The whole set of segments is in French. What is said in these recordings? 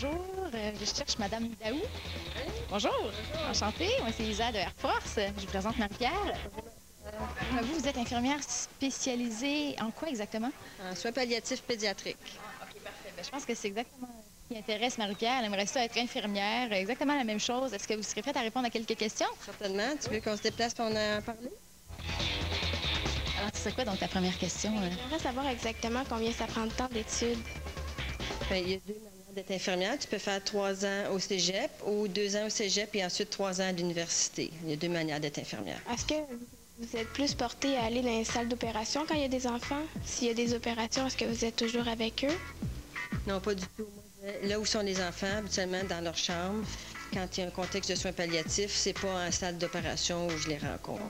Bonjour, je cherche Madame Daou. Bonjour, enchantée. Moi, c'est Isa de Air Force. Je vous présente Marie-Pierre. Vous êtes infirmière spécialisée en quoi exactement? En soins palliatifs pédiatriques. OK, parfait. Je pense que c'est exactement ce qui intéresse Marie-Pierre. Elle aimerait ça être infirmière, exactement la même chose. Est-ce que vous serez prête à répondre à quelques questions? Certainement. Tu veux qu'on se déplace pour en parler? Alors, c'est quoi donc ta première question? J'aimerais savoir exactement combien ça prend de temps d'études. Bien, il y a deux manières d'être infirmière. Tu peux faire 3 ans au cégep ou 2 ans au cégep et ensuite 3 ans à l'université. Il y a deux manières d'être infirmière. Est-ce que vous êtes plus porté à aller dans les salles d'opération quand il y a des enfants? S'il y a des opérations, est-ce que vous êtes toujours avec eux? Non, pas du tout. Là où sont les enfants, habituellement dans leur chambre, quand il y a un contexte de soins palliatifs, c'est pas en salle d'opération où je les rencontre.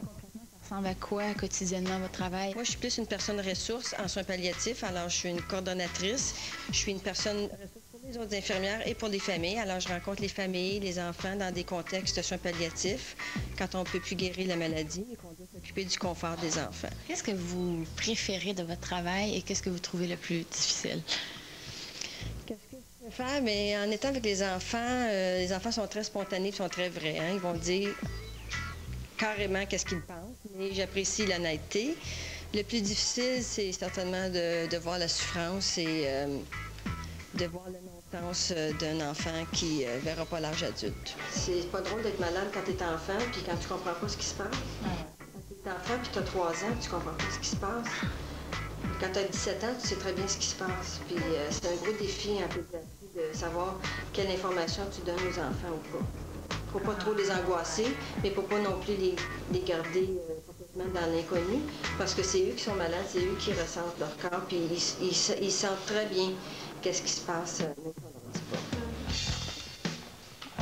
Ça ressemble à quoi quotidiennement votre travail? Moi, je suis plus une personne ressource en soins palliatifs. Alors, je suis une coordonnatrice. Je suis une personne ressource pour les autres infirmières et pour les familles. Alors, je rencontre les familles, les enfants dans des contextes de soins palliatifs quand on ne peut plus guérir la maladie et qu'on doit s'occuper du confort des enfants. Qu'est-ce que vous préférez de votre travail et qu'est-ce que vous trouvez le plus difficile? Qu'est-ce que je peux faire? Mais en étant avec les enfants sont très spontanés, sont très vrais. Hein? Ils vont dire carrément qu'est-ce qu'ils pensent, mais j'apprécie l'honnêteté. Le plus difficile, c'est certainement de voir la souffrance et de voir la non-sens d'un enfant qui ne verra pas l'âge adulte. C'est pas drôle d'être malade quand tu es enfant, puis quand tu comprends pas ce qui se passe. Quand tu es enfant, puis tu as 3 ans, tu comprends pas ce qui se passe. Quand tu as 17 ans, tu sais très bien ce qui se passe. Puis c'est un gros défi en pédiatrie de savoir quelle information tu donnes aux enfants ou pas. Faut pas trop les angoisser, mais faut pas non plus les garder complètement dans l'inconnu, parce que c'est eux qui sont malades, c'est eux qui ressentent leur corps, puis ils sentent très bien qu'est-ce qui se passe, même si on ne le dit pas.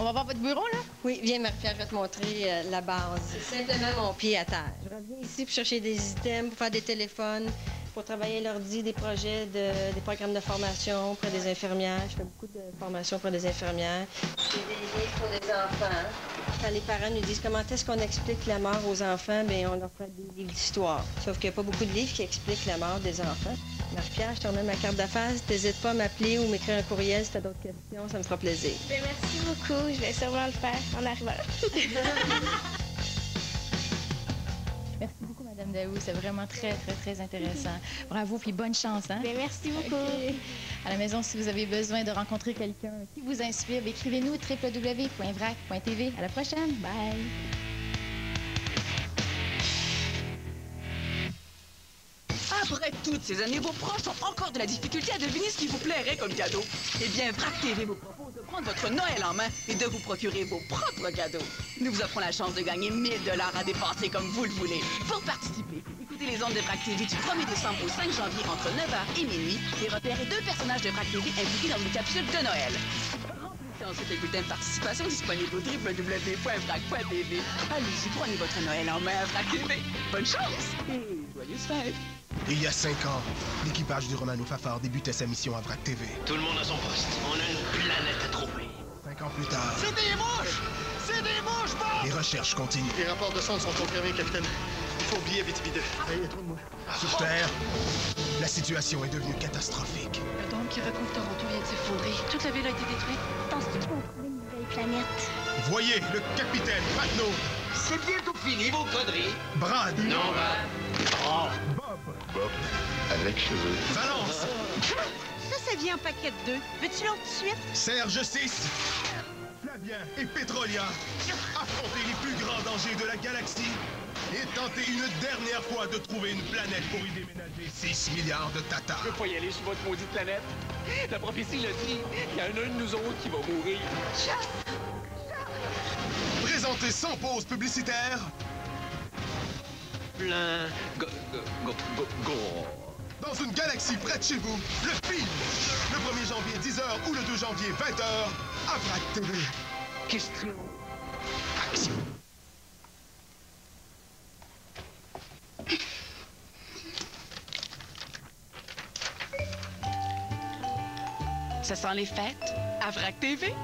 On va voir votre bureau, là? Oui, viens Marie-Pierre, je vais te montrer la base. C'est simplement mon pied à terre. Je reviens ici pour chercher des items, pour faire des téléphones, pour travailler l'ordi, des projets, des programmes de formation auprès des infirmières. Je fais beaucoup de formations auprès des infirmières. J'ai des livres pour les enfants. Quand les parents nous disent comment est-ce qu'on explique la mort aux enfants, bien, on leur fait des livres d'histoire. Sauf qu'il n'y a pas beaucoup de livres qui expliquent la mort des enfants. Marie-Pierre, je te remets ma carte d'affaires. N'hésite pas à m'appeler ou m'écrire un courriel si tu as d'autres questions. Ça me fera plaisir. Bien, merci beaucoup. Je vais sûrement le faire en arrivant. Merci beaucoup, Madame Daou. C'est vraiment très, très, très intéressant. Bravo, puis bonne chance, hein? Bien, merci beaucoup. OK. À la maison, si vous avez besoin de rencontrer quelqu'un qui vous inspire, écrivez-nous www.vrac.tv. À la prochaine. Bye! Après toutes ces années, vos proches ont encore de la difficulté à deviner ce qui vous plairait comme cadeau. Eh bien, VRAC TV vous propose de prendre votre Noël en main et de vous procurer vos propres cadeaux. Nous vous offrons la chance de gagner 1000 $ à dépenser comme vous le voulez. Pour participer, écoutez les ondes de VRAC TV du 1er décembre au 5 janvier entre 9h et minuit et repérez 2 personnages de VRAC TV impliqués dans une capsule de Noël. Remplissez ensuite le bulletin de participation disponible au www.vrac.tv. Allez-y, prenez votre Noël en main à VRAC TV. Bonne chance et joyeuses fêtes! Il y a 5 ans, l'équipage du Romano Fafard débutait sa mission à VRAC TV. Tout le monde à son poste. On a une planète à trouver. 5 ans plus tard, C'est des mouches! C'est des mouches, Bob! les recherches continuent. Les rapports de sonde sont confirmés, capitaine. Il faut oublier Abitibi-2. Il y a trop de mouches. Sur Terre, la situation est devenue catastrophique. Le dôme qui recouvre Toronto vient de s'effondrer. Toute la ville a été détruite. Penses-tu qu'on va trouver une nouvelle planète? Voyez le capitaine Patnaud, C'est bientôt fini, vos conneries. Brad, Non, Oh. Bob, Avec cheveux. Valence, Ça vient en paquet de 2. Veux-tu l'autre tout de suite? Serge 6, Flavien et Petrolia. Affrontez les plus grands dangers de la galaxie et tentez une dernière fois de trouver une planète pour y déménager 6 milliards de tatas. Je peux pas y aller sur votre maudite planète. La prophétie l'a dit. Il y en a un de nous autres qui va mourir. Présenté sans pause publicitaire, Plein... dans une galaxie près de chez vous, le film. Le 1er janvier 10h ou le 2 janvier 20h à VRAC TV. Question. Action. Ça sent les fêtes à VRAC TV.